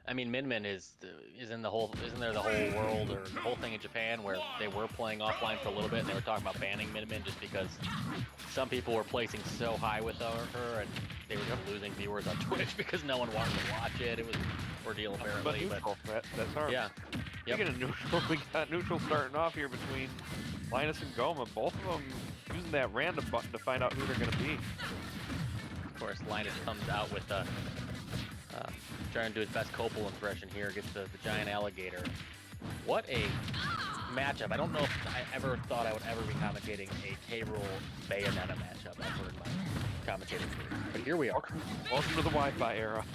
I mean, Min Min isn't there the whole world or the whole thing in Japan where they were playing offline for a little bit and they were talking about banning Min Min just because some people were placing so high with her and they were just losing viewers on Twitch because no one wanted to watch it. It was an ordeal apparently. But neutral, that's our. Yeah. Speaking of neutral, we got neutral starting off here between Linus and Goma. Both of them using that random button to find out who they're going to be. Of course, Linus comes out with trying to do his best Copal impression here, gets the giant alligator. What a matchup. I don't know if I ever thought I would ever be commentating a K-Rool Bayonetta matchup ever in my commentating career. But here we are. Welcome to the Wi-Fi era.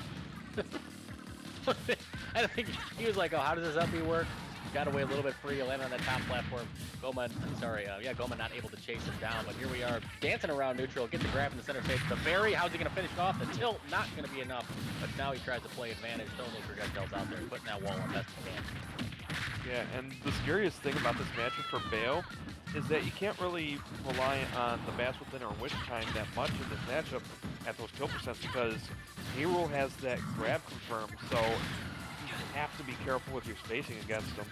I think he was like, oh, how does this uppy work? Got away a little bit free, landed on that top platform. Goma not able to chase him down, but here we are dancing around neutral, get the grab in the center stage. The parry, how's he going to finish it off? The tilt, not going to be enough, but now he tries to play advantage, throwing those projectiles out there, putting that wall on best he can. Yeah, and the scariest thing about this matchup for Bayo is that you can't really rely on the Bass Within or Wish Time that much in this matchup at those kill percents because K-Rool has that grab confirmed, so you have to be careful with your spacing against him.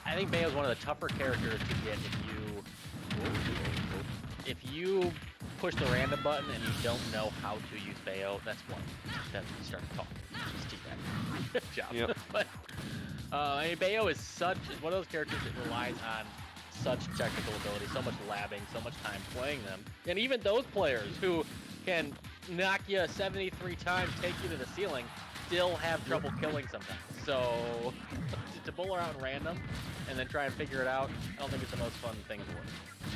I think Bayo's one of the tougher characters to get if you push the random button and you don't know how to use Bayo. That's one. Then you start to talk. Just teach that. Good job. Yep. But I mean, Bayo is one of those characters that relies on such technical ability, so much labbing, so much time playing them, and even those players who can knock you 73 times, take you to the ceiling, still have trouble killing sometimes. So to bull around random and then try and figure it out, I don't think it's the most fun thing in the world.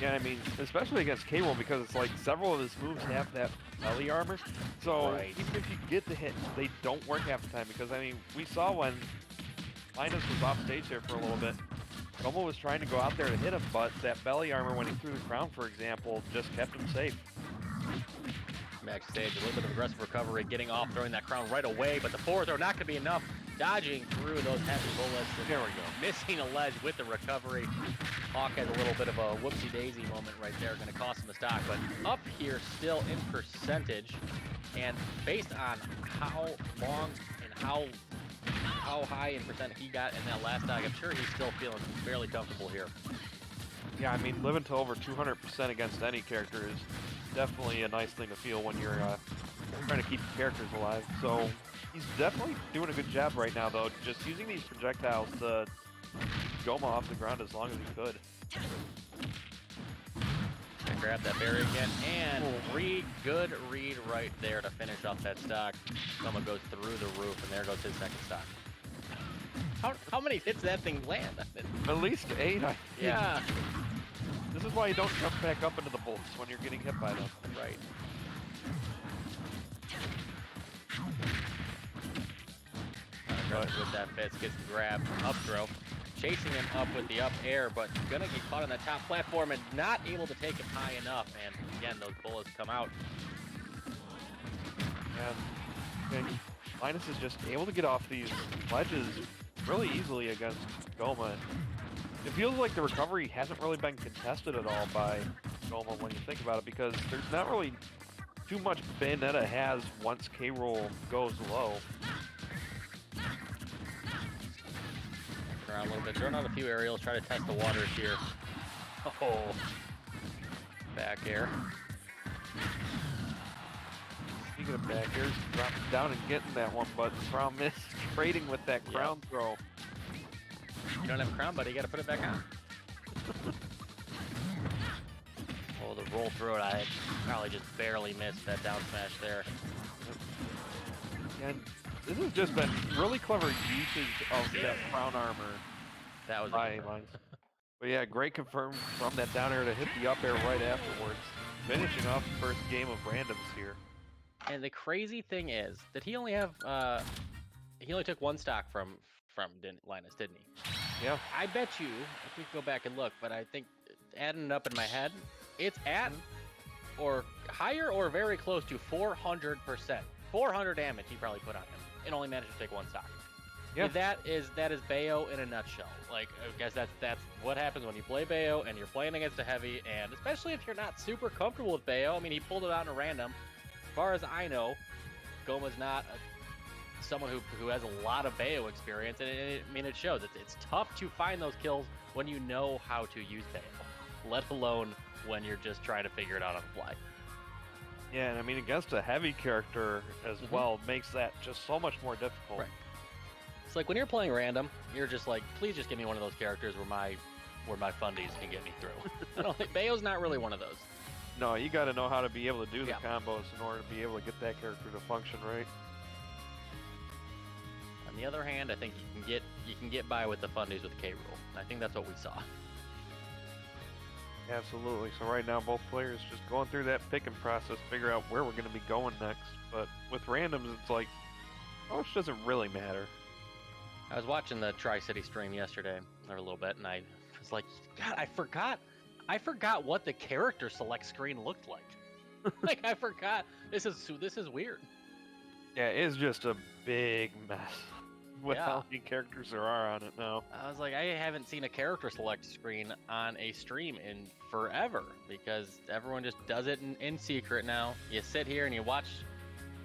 Yeah, I mean, especially against K-Rool because it's like several of his moves have that belly armor. So even if you get the hit, they don't work half the time because, I mean, we saw when Linus was off stage there for a little bit, Goma was trying to go out there to hit him, but that belly armor when he threw the crown, for example, just kept him safe. Max stage, a little bit of aggressive recovery, getting off, throwing that crown right away, but the forward throw not going to be enough. Dodging through those heavy bullets. There we go. Missing a ledge with the recovery. Hawk has a little bit of a whoopsie-daisy moment right there. Going to cost him the stock, but up here still in percentage. And based on how long and how high in percent he got in that last stock, I'm sure he's still feeling fairly comfortable here. Yeah, I mean, living to over 200% against any character is definitely a nice thing to feel when you're trying to keep your characters alive. So he's definitely doing a good job right now, though, just using these projectiles to Goma off the ground as long as he could. Gonna grab that barrier again, and good read right there to finish off that stock. Goma goes through the roof, and there goes his second stock. How many hits that thing land? At least 8, I think. Yeah. This is why you don't jump back up into the bolts when you're getting hit by them. Right. With that Fitz gets the grab, up throw, chasing him up with the up air, but gonna get caught on that top platform and not able to take it high enough. And again, those bullets come out. And Linus is just able to get off these ledges really easily against Goma. It feels like the recovery hasn't really been contested at all by Goma when you think about it, because there's not really too much Bayonetta has once K-Rool goes low. Around a little bit, throwing out a few aerials, try to test the waters here. Oh, back air. Speaking of back airs, dropping down and getting that one, but the problem is trading with that crown throw. You don't have a crown, buddy. You got to put it back on. Oh, the roll through it. I probably just barely missed that down smash there. And this has just been really clever usage of that crown armor. That was Linus. But yeah, great confirm from that down air to hit the up air right afterwards. Finishing off the first game of randoms here. And the crazy thing is that he only took one stock from Linus, didn't he? Yeah. I bet you, if we go back and look, but I think adding it up in my head, it's at or higher or very close to 400%. 400 damage he probably put on him and only managed to take one stock. Yeah. That is Bayo in a nutshell. Like, I guess that's what happens when you play Bayo and you're playing against a heavy, and especially if you're not super comfortable with Bayo. I mean, he pulled it out in a random. As far as I know, Goma's not someone who has a lot of Bayo experience, and I mean, it shows. It's tough to find those kills when you know how to use Bayo, let alone when you're just trying to figure it out on the fly. Yeah, and I mean, against a heavy character as well makes that just so much more difficult. Right. It's like when you're playing random, you're just like, please just give me one of those characters where my fundies can get me through. I don't think Bayo's not really one of those. No, you got to know how to be able to do the combos in order to be able to get that character to function right. On the other hand, I think you can get by with the fundies with the K rule. I think that's what we saw. Absolutely. So right now, both players just going through that picking process, figure out where we're going to be going next. But with randoms, it's like, oh, it doesn't really matter. I was watching the Tri-City stream yesterday, or a little bit, and I was like, God, I forgot what the character select screen looked like. Like, I forgot. This is weird. Yeah, it is just a big mess with how many characters there are on it now. I was like, I haven't seen a character select screen on a stream in forever, because everyone just does it in secret now. You sit here and you watch,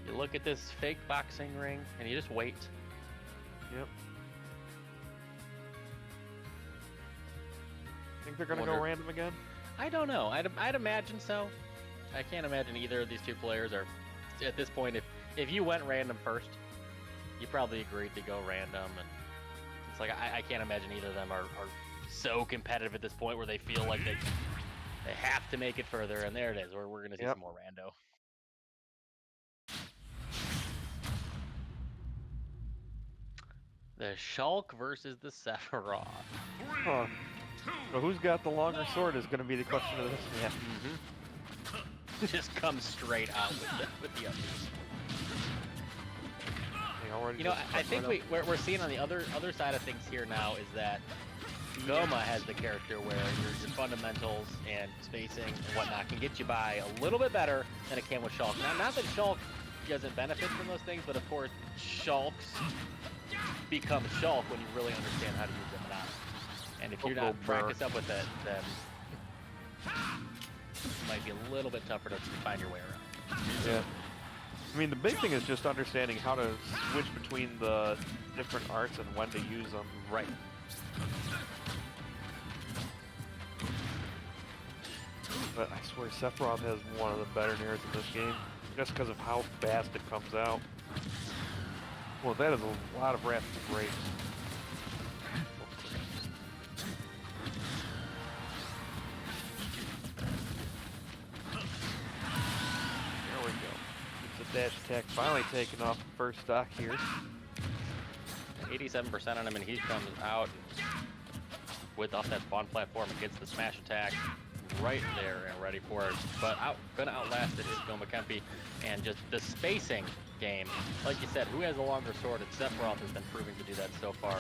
you look at this fake boxing ring, and you just wait. Yep. Think they're gonna go random again? I don't know. I'd imagine so. I can't imagine either of these two players are, at this point, if you went random first, you probably agreed to go random, and it's like I can't imagine either of them are so competitive at this point where they feel like they have to make it further, and there it is. We're gonna see some more rando. The Shulk versus the Sephiroth. Huh. So who's got the longer sword is going to be the question of this match. Just come straight out with the upbeat. You know, I think we're seeing on the other side of things here now is that Goma has the character where your fundamentals and spacing and whatnot can get you by a little bit better than it can with Shulk. Now, not that Shulk doesn't benefit from those things, but of course, Shulks become Shulk when you really understand how to use them and not. And if you're not practiced up with it, then it might be a little bit tougher to find your way around. Yeah. I mean, the big thing is just understanding how to switch between the different arts and when to use them. Right. But I swear Sephiroth has one of the better nairs in this game, just because of how fast it comes out. Well, that is a lot of rapid grapes. There we go. It's a dash attack finally taking off the first stock here. 87% on him, and he comes out off that spawn platform and gets the smash attack right there and ready for it. But gonna outlast it is Gomakenpi, and just the spacing game, like you said, who has a longer sword? And Sephiroth has been proving to do that so far.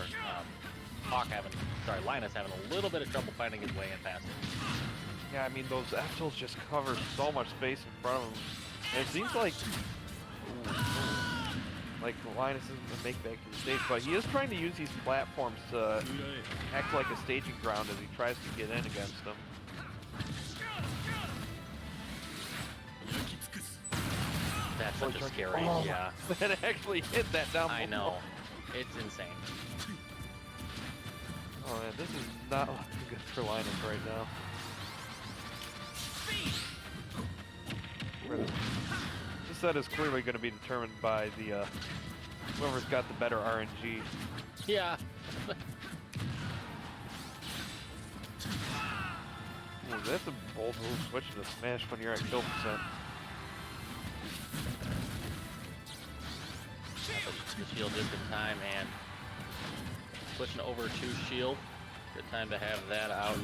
Linus having a little bit of trouble finding his way in past it. Yeah, I mean, those F-tools just cover so much space in front of him. And it seems like Linus isn't going to make back to the stage, but he is trying to use these platforms to act like a staging ground as he tries to get in against them. That's such a scary, yeah. That actually hit that down below. I know. It's insane. Oh man, this is not looking good for Linus right now. This set is clearly going to be determined by the whoever's got the better RNG. Yeah. Ooh, that's a bold move, switching to smash when you're at kill percent. The shield just in time, and switching over to shield. Good time to have that out.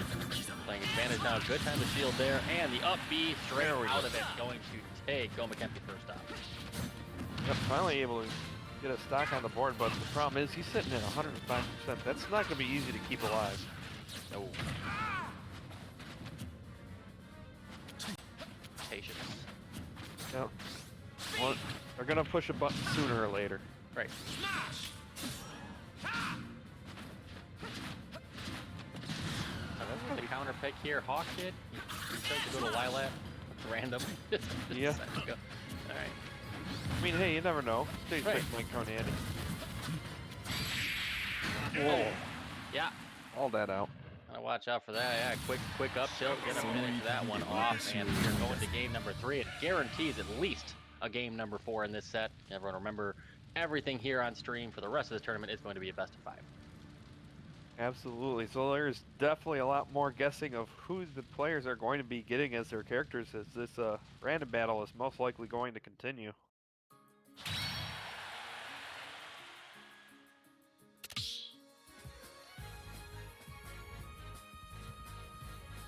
Playing advantage now. Good time to shield there, and the up B straight out of it, going to take Gomakenpi first off. Yep, finally able to get a stock on the board, but the problem is he's sitting at 105%. That's not going to be easy to keep alive. No. Patience. Yep. Well, they're going to push a button sooner or later. Right. The counter pick here, Hawk did. He tried to go to Lilac. Random. Yeah. Alright. I mean, hey, you never know. Stage Right. 6 might come in handy. Whoa. Yeah. All that out. Gotta watch out for that. Yeah, quick up tilt, gonna finish that one off, and we're going to game number 3. It guarantees at least a game number 4 in this set. Everyone remember, everything here on stream for the rest of the tournament is going to be a best of 5. Absolutely. So there's definitely a lot more guessing of who the players are going to be getting as their characters as this random battle is most likely going to continue.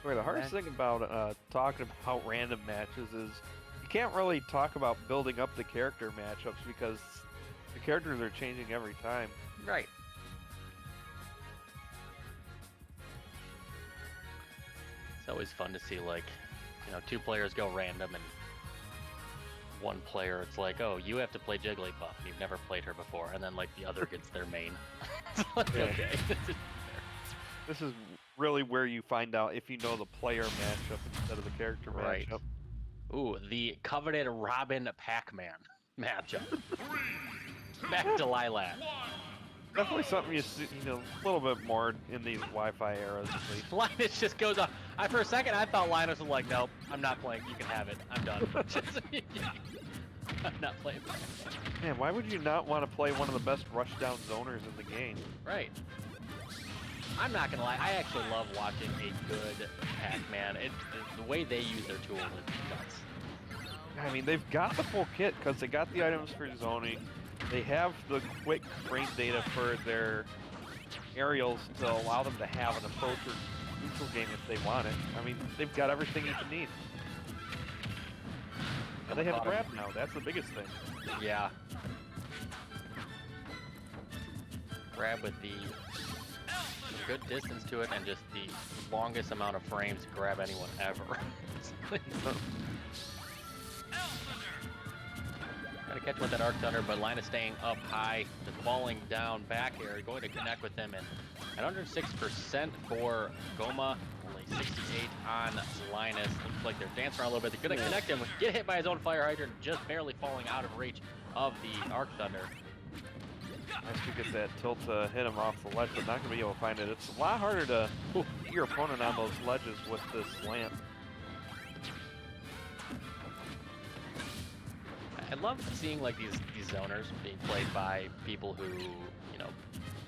The hardest thing about talking about random matches is you can't really talk about building up the character matchups because the characters are changing every time. Right. It's always fun to see, like, you know, 2 players go random and 1 player, it's like, oh, you have to play Jigglypuff. You've never played her before. And then, like, the other gets their main. It's like, Yeah. okay. This is really where you find out if you know the player matchup instead of the character Right. matchup. Ooh, the coveted Robin Pac-Man matchup. Back to Lilac. Definitely something you see, you know, a little bit more in these Wi-Fi eras at least. Linus just goes off. For a second, I thought Linus was like, nope, I'm not playing. You can have it. I'm done. I'm not playing. Man, why would you not want to play one of the best rushdown zoners in the game? Right. I'm not gonna lie, I actually love watching a good Pac-Man. The way they use their tools is nuts. I mean, they've got the full kit because they got the items for zoning. They have the quick frame data for their aerials to allow them to have an approach or neutral game if they want it. I mean, they've got everything you can need. And they have grab now, that's the biggest thing. Yeah. Grab with the good distance to it and just the longest amount of frames to grab anyone ever. Gotta catch him with that Arc Thunder, but Linus staying up high, just falling down back air, going to connect with him, and at 106% for Goma, only 68 on Linus. Looks like they're dancing around a little bit. They're gonna connect him, get hit by his own fire hydrant, just barely falling out of reach of the Arc Thunder. Nice to get that tilt to hit him off the ledge, but not going to be able to find it. It's a lot harder to get your opponent on those ledges with this lamp. I love seeing like these zoners being played by people who, you know,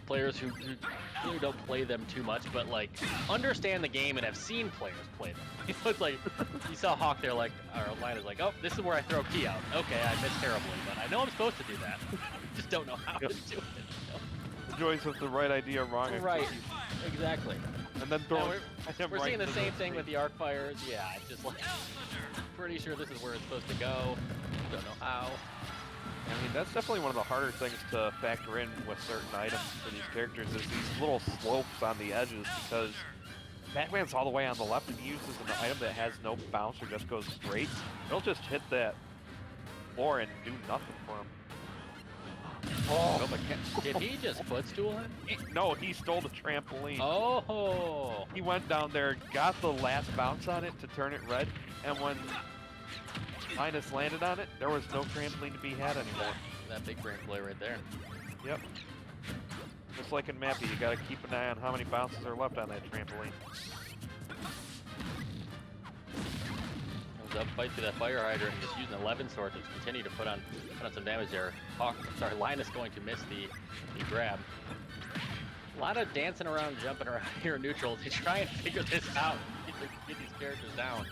players who really don't play them too much, but like understand the game and have seen players play them. It's like you saw Hawk there, like, or Linus like, oh, this is where I throw key out. Okay, I missed terribly, but I know I'm supposed to do that. Just don't know how to do it. You know? The choice with the right idea, wrong Right, execution. exactly. And then throwing We're seeing the same thing with the arc fires. Yeah, it's just like pretty sure this is where it's supposed to go. Don't know how. I mean, that's definitely one of the harder things to factor in with certain items for these characters is these little slopes on the edges because Pac-Man's all the way on the left and he uses an item that has no bounce or just goes straight. It'll just hit that floor and do nothing for him. Oh, did he just footstool him? No, he stole the trampoline. Oh! He went down there, got the last bounce on it to turn it red, and when Linus landed on it, there was no trampoline to be had anymore. That big brain play right there. Yep. Just like in Mappy, you gotta keep an eye on how many bounces are left on that trampoline. Comes up, fight through that fire hydrant, and just using 11 sword to continue to put on some damage there. Linus going to miss the grab. A lot of dancing around, jumping around here in neutral to try and figure this out, get these characters down.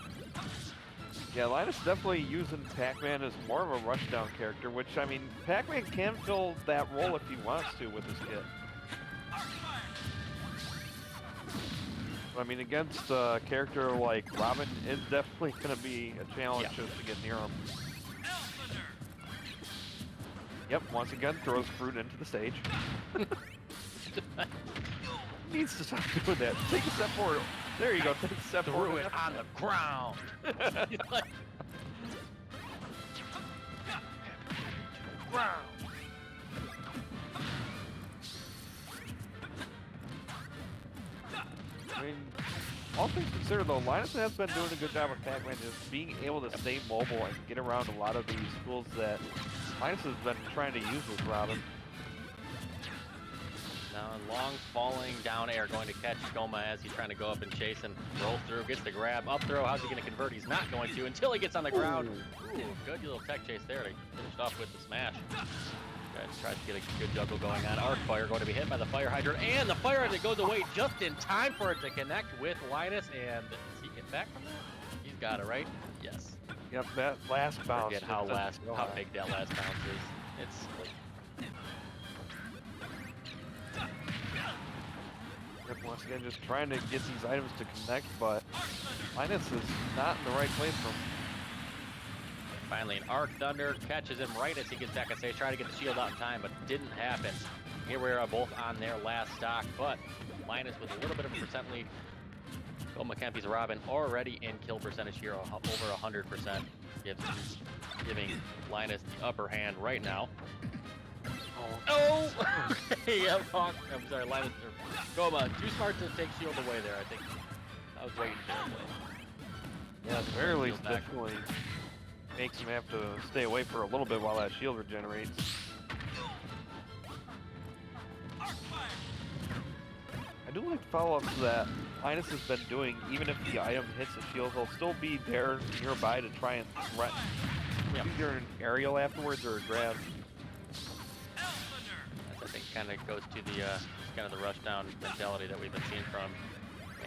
Yeah, Linus definitely using Pac-Man as more of a rushdown character, which, I mean, Pac-Man can fill that role if he wants to with his kit. I mean, against a character like Robin, it's definitely going to be a challenge just to get near him. Yep, once again, throws fruit into the stage. Needs to stop doing that. Take a step forward. There you go, take a step forward. Threw it on the ground. Ground. I mean, all things considered though, Linus has been doing a good job with Pac-Man just being able to stay mobile and get around a lot of these tools that Linus has been trying to use this Robin. Now long falling down air, going to catch Goma as he's trying to go up and chase him. Rolls through, gets the grab, up throw. How's he going to convert? He's not going to until he gets on the ground. Ooh, good little tech chase there to finish off with the smash. Tries to get a good juggle going on. Arc fire going to be hit by the fire hydrant, and the fire hydrant goes away just in time for it to connect with Linus. And does he get back from that? He's got it, right? Yes. Yep, that last bounce. Forget how big that last bounce is. It's silly. Yep, once again, just trying to get these items to connect, but Linus is not in the right place for him. Finally, an Arc Thunder catches him right as he gets back. I say, try to get the shield out in time, but it didn't happen. Here we are both on their last stock, but Linus with a little bit of a percent lead. Gomakenpi's Robin already in kill percentage here, over 100%. Giving Linus the upper hand right now. Oh! Yep, I'm sorry, Linus. Goma, too smart to take shield away there, I think. I was waiting for it. Yeah, at the very least, definitely makes him have to stay away for a little bit while that shield regenerates. I do like to follow up to that Linus has been doing. Even if the item hits the shield, he'll still be there nearby to try and threaten. Either an aerial afterwards or a grab. That, I think, kind of goes to the kind of the rushdown mentality that we've been seeing from.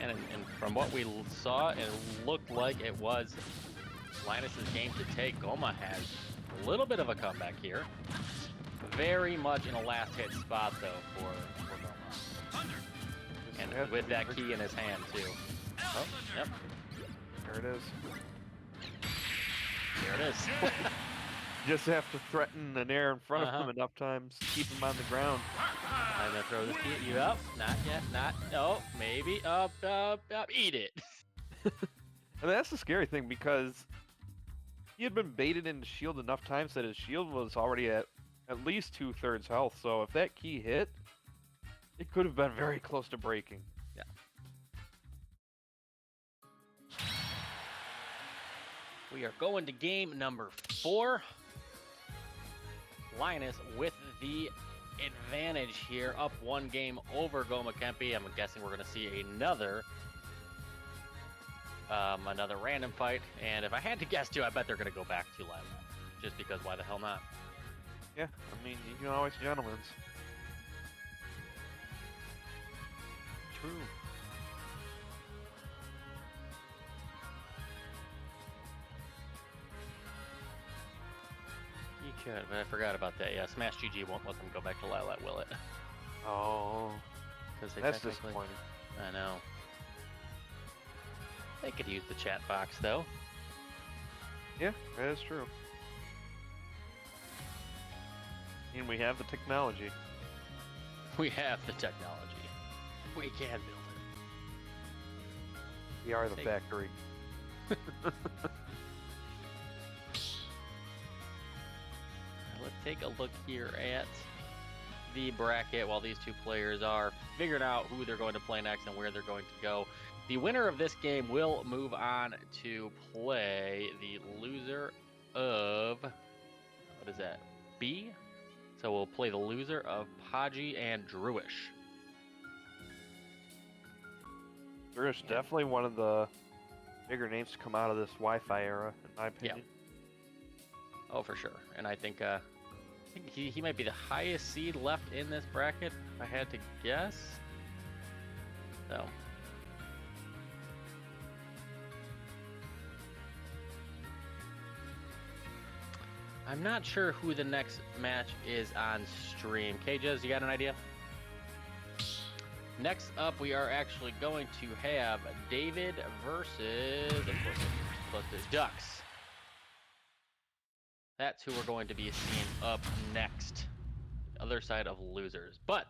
And from what we saw, it looked like it was Linus's game to take. Goma has a little bit of a comeback here. Very much in a last hit spot though for Goma. And with that key in his hand too. Oh, yep. There it is. There it is. Just have to threaten an air in front of him enough times, keep him on the ground. I'm gonna throw this key at you. Up, not yet, not. Oh, maybe. Up, eat it. And that's the scary thing because he had been baited into shield enough times that his shield was already at least 2/3 health. So if that key hit, it could have been very close to breaking. Yeah. We are going to game number 4. Linus with the advantage here, up 1 game over Gomakenpi. I'm guessing we're going to see another random fight. And if I had to guess too, I bet they're going to go back to Lilac. Just because, why the hell not? Yeah, I mean, you can always gentlemen's. True. You could, but I forgot about that. Yeah, Smash GG won't let them go back to Lilac, will it? Oh, that's disappointing. I know. They could use the chat box, though. Yeah, that is true. And we have the technology. We have the technology. We can build it. We are the factory. Let's take a look here at the bracket while these two players are figuring out who they're going to play next and where they're going to go. The winner of this game will move on to play the loser of, what is that, B? So we'll play the loser of Podgy and Druish. Druish, definitely one of the bigger names to come out of this Wi-Fi era, in my opinion. Yeah. Oh, for sure. And I think he might be the highest seed left in this bracket, if I had to guess. So. I'm not sure who the next match is on stream. KJs, you got an idea? Next up, we are actually going to have David versus, of course, Ducks. That's who we're going to be seeing up next. The other side of losers. But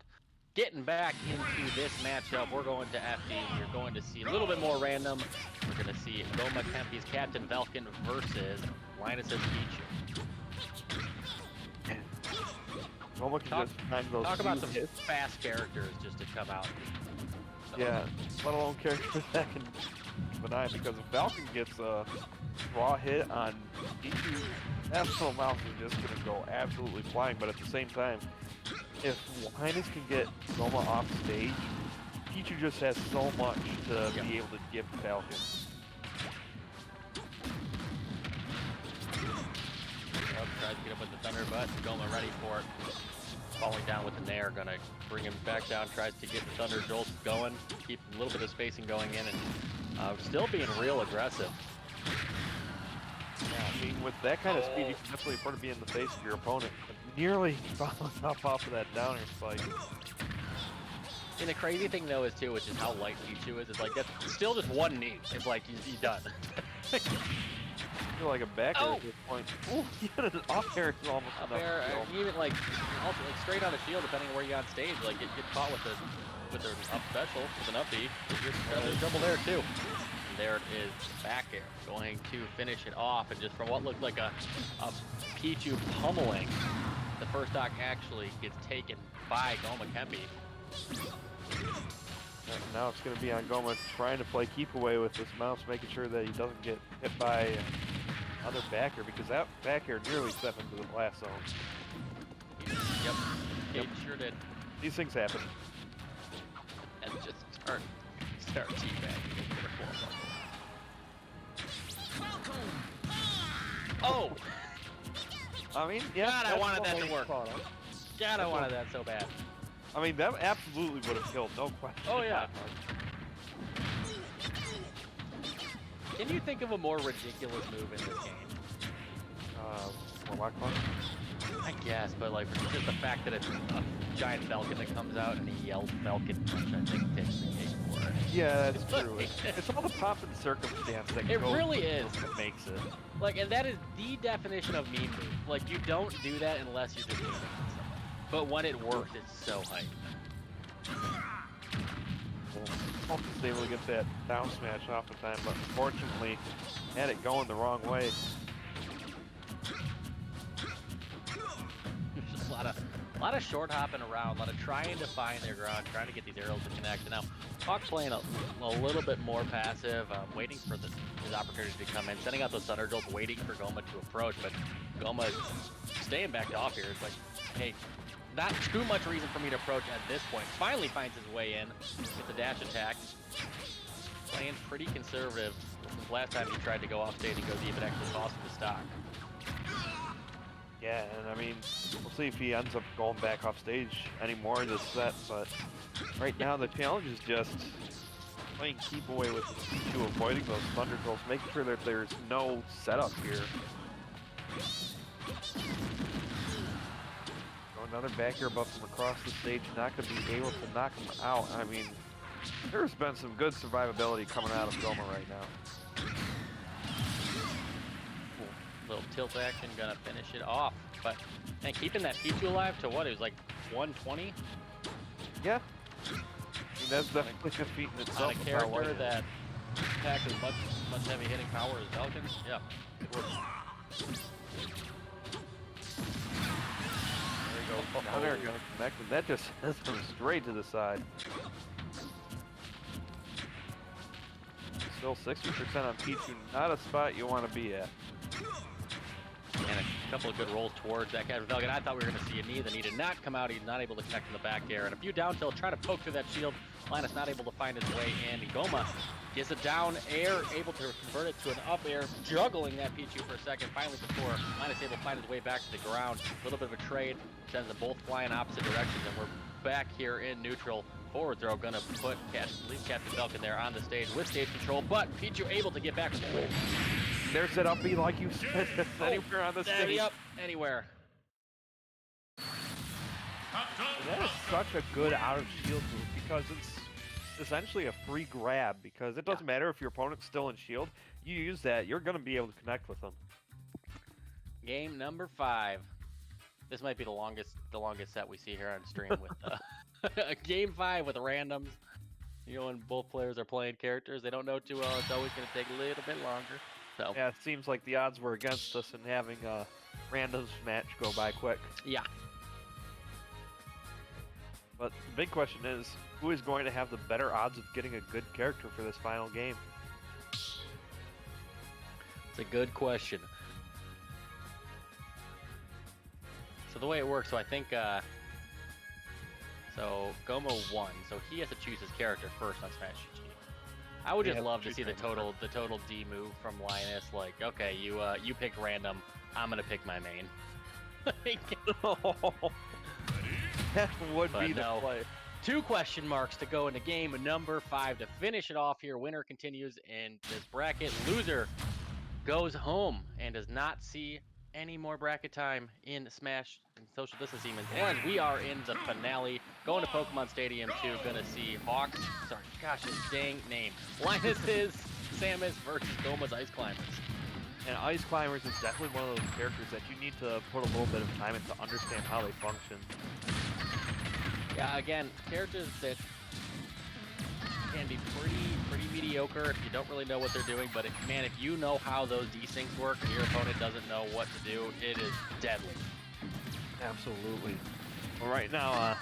getting back into this matchup, we're going to FD. You're going to see a little bit more random. We're going to see Gomakenpi's Captain Falcon versus Linus's Pichu. Talk about some fast characters just to come out. So. Yeah, let alone characters that can keep an eye, because if Falcon gets a raw hit on Pichu, that little mouse is just gonna go absolutely flying. But at the same time, if Linus can get Goma off stage, Pichu just has so much to be able to give Falcon. Tries to get up with the thunder, but Goma ready for it. Falling down with the nair, gonna bring him back down. Tries to get the thunder jolts going, keep a little bit of spacing going in, and still being real aggressive. Yeah, I mean, with that kind of speed, you can definitely afford to be in the face of your opponent. But nearly falling off of that downer spike. And the crazy thing though is too, which is how light Pichu is. It's like that's still just one knee. It's like he's done. You're like a backer at this point. Ooh, an off air is almost up enough. air, even like also like straight on the shield, depending on where you're on stage. Like get caught with an up special, with an up B. There's trouble there too. And there it is, back air, going to finish it off. And just from what looked like a Pichu pummeling, the first stock actually gets taken by Gomakenpi. And now it's going to be on Goma trying to play keep away with this mouse, making sure that he doesn't get hit by another backer, because that back air nearly stepped into the last zone. Yep, it sure did. These things happen. And just start teabagging. Oh! I mean, yeah. God, I wanted that to work. God, I wanted that so bad. I mean, that absolutely would have killed, no question. Oh, yeah. Can you think of a more ridiculous move in this game? More Lock Punch? I guess, but like just the fact that it's a giant Falcon that comes out and he yells Falcon Punch, I think takes the cake for it. Yeah, that's true. It's all the pop and circumstance that it really is. That makes it. Like, and that is the definition of meme move. Like, you don't do that unless you're just memeing someone. But when it works, it's so hype. Almost able to get that down smash off the time, but unfortunately had it going the wrong way. Just a lot of short hopping around, a lot of trying to find their ground, trying to get these arrows to connect. And now Hawk playing a little bit more passive, waiting for his opportunity to come in, sending out those thunder jolts, waiting for Goma to approach. But Goma staying back off here. It's like, hey, not too much reason for me to approach at this point. Finally finds his way in with the dash attack. Playing pretty conservative since last time he tried to go off stage and go deep. It actually cost him the stock. Yeah, and I mean, we'll see if he ends up going back off stage anymore this set, but right now the challenge is just playing keep away with Pichu, avoiding those thunder jolts, making sure that there's no setup here. Another back air buff from across the stage, not going to be able to knock him out. I mean, there's been some good survivability coming out of Goma right now. Little tilt action, gonna finish it off. But, man, keeping that Pichu alive to what? It was like 120? Yeah. I mean, that's definitely a feat in itself. On a character that packs as much heavy hitting power as Falcon? Yeah. Good work. Down there gonna connect, and that just sends him straight to the side. Still 60% on Pichu, not a spot you want to be at. And a couple of good rolls towards that Captain Falcon. I thought we were going to see a knee. The knee did not come out. He's not able to connect in the back air. And a few down tilt, try to poke through that shield. Linus not able to find his way in. Goma gets a down air, able to convert it to an up air, juggling that Pichu for a second. Finally, before Linus able to find his way back to the ground. A little bit of a trade, sends them both flying opposite directions, and we're back here in neutral. Forward throw gonna leave Captain Falcon there on the stage with stage control, but Pichu able to get back with the goal. There's that up B, like you said, anywhere on the stage. Yep, anywhere. That is such a good out of shield move because it's essentially a free grab, because it doesn't matter if your opponent's still in shield. You use that, you're going to be able to connect with them. Game number 5. This might be the longest set we see here on stream with game 5 with randoms. You know, when both players are playing characters they don't know too well, it's always going to take a little bit longer. So yeah, it seems like the odds were against us in having a randoms match go by quick. Yeah. But the big question is, who is going to have the better odds of getting a good character for this final game? It's a good question. So the way it works, so I think, so Goma won, so he has to choose his character first on Smash GG. I would just love to see the total D move from Linus. Like, okay, you picked random, I'm gonna pick my main. That would be the play. 2 question marks to go into game number 5 to finish it off here. Winner continues in this bracket. Loser goes home and does not see any more bracket time in Smash and Social Distancing. As we are in the finale, going to Pokemon Stadium 2, gonna see Hawks, sorry, gosh, his dang name, Linus's Samus versus Goma's Ice Climbers. And Ice Climbers is definitely one of those characters that you need to put a little bit of time in to understand how they function. Yeah, again, characters that can be pretty mediocre if you don't really know what they're doing, but man, if you know how those desyncs work and your opponent doesn't know what to do, it is deadly. Absolutely. Well, right now,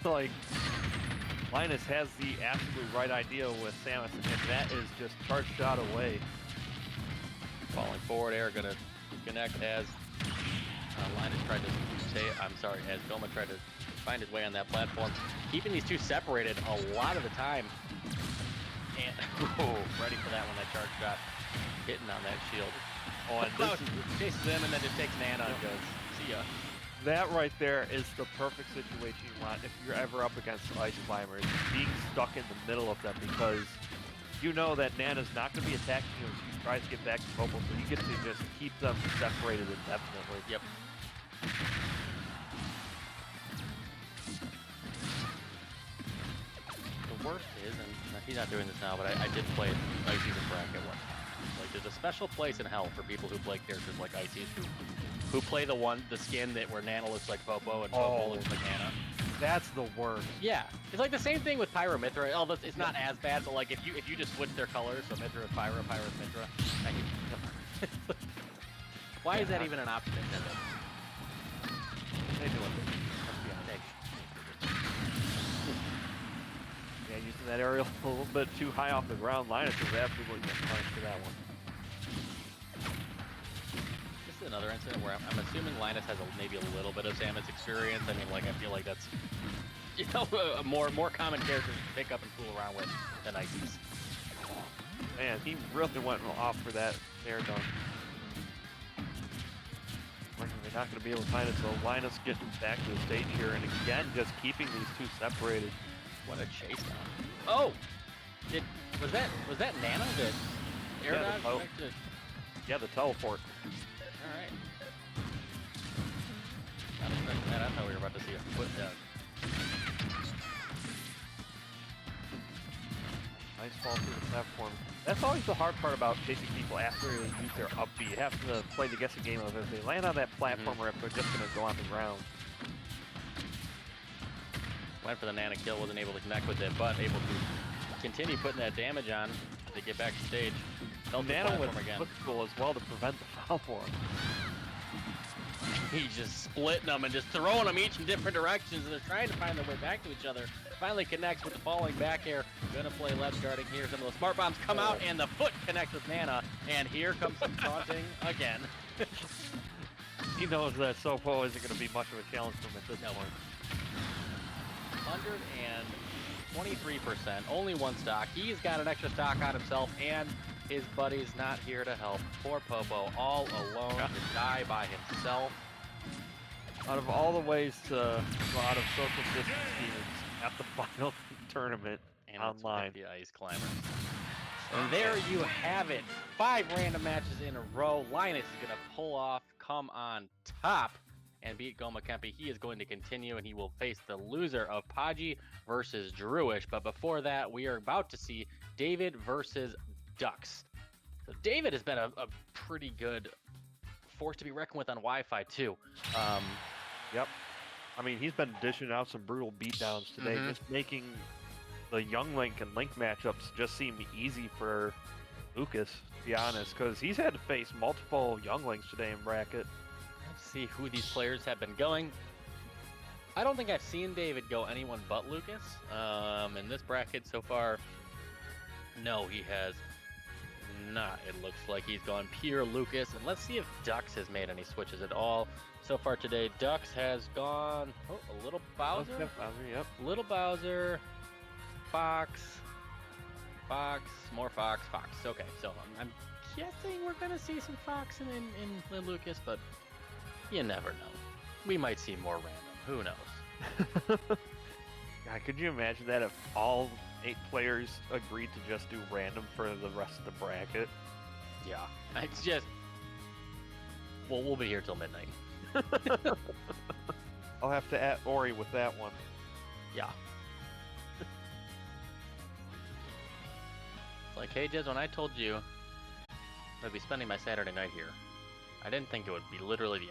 like, Linus has the absolute right idea with Samus, and that is just charge shot away. Falling forward air, gonna connect as Linus tried to as Goma tried to find his way on that platform. Keeping these two separated a lot of the time. And ready for that one, that charge shot hitting on that shield. Oh, and this chases him and then just takes Nana and goes, see ya. That right there is the perfect situation you want if you're ever up against Ice Climbers. Being stuck in the middle of them, because you know that Nana's not going to be attacking you as she tries to get back to Popo, so you get to just keep them separated indefinitely. Yep. The worst is, and he's not doing this now, but I did play Icy's in bracket once. Like, there's a special place in hell for people who play characters like Icy's, who play the skin that where Nana looks like Popo and Popo looks like Nana. That's the worst. Yeah, it's like the same thing with Pyra Mithra. Although it's not as bad, but like if you just switch their colors, so Mithra is Pyra, Pyra is Mithra. Why is that even an option? They do it. Yeah, using that aerial a little bit too high off the ground. Linus is absolutely getting punished for that one. This is another incident where I'm assuming Linus has maybe a little bit of Samus experience. I mean, like, I feel like that's, you know, a more common character to pick up and fool around with than Icy's. Man, he really went off for that air dunk. They're not going to be able to find it, so Linus getting back to the stage here, and again, just keeping these two separated. What a chase down. Oh! Was that Nana that air dodge? Yeah, the teleport. Alright. Not expecting that. I thought we were about to see a foot dunk. Nice fall through the platform. That's always the hard part about chasing people after they use their up B. You have to play the guessing game of if they land on that platform or if they're just going to go on the ground. Went for the Nana kill, wasn't able to connect with it, but able to continue putting that damage on to get back to stage. Nana was cool as well to prevent the foul for him. He's just splitting them and just throwing them each in different directions, and they're trying to find their way back to each other. Finally connects with the falling back air. Gonna play left guarding here. Some of the smart bombs come out, and the foot connects with Nana. And here comes some taunting again. He knows that Sopo isn't going to be much of a challenge for him at this point. 123%, only one stock. He's got an extra stock on himself, and his buddy's not here to help. Poor Popo, all alone to die by himself. Out of all the ways to go out of social distancing at the final tournament and online. The Ice Climbers. And there you have it. 5 random matches in a row. Linus is going to pull off, come on top, and beat Gomakenpi. He is going to continue, and he will face the loser of Paji versus Druish. But before that, we are about to see David versus Dux. So David has been a pretty good force to be reckoned with on Wi-Fi, too. Yep. I mean, he's been dishing out some brutal beatdowns today, just making the Young Link and Link matchups just seem easy for Lucas, to be honest, because he's had to face multiple Young Links today in bracket. Let's see who these players have been going. I don't think I've seen David go anyone but Lucas in this bracket so far. No, he has not. It looks like he's gone pure Lucas. And let's see if Dux has made any switches at all. So far today, Dux has gone a little Bowser. Yep. Little Bowser. Fox. Fox. More Fox. Fox. Okay, so I'm guessing we're going to see some Fox in Lucas, but you never know. We might see more random. Who knows? God, could you imagine that if all 8 players agreed to just do random for the rest of the bracket? Yeah. It's just... Well, we'll be here till midnight. I'll have to at Ori with that one. Yeah. It's like, hey, Jez, when I told you I'd be spending my Saturday night here, I didn't think it would be literally the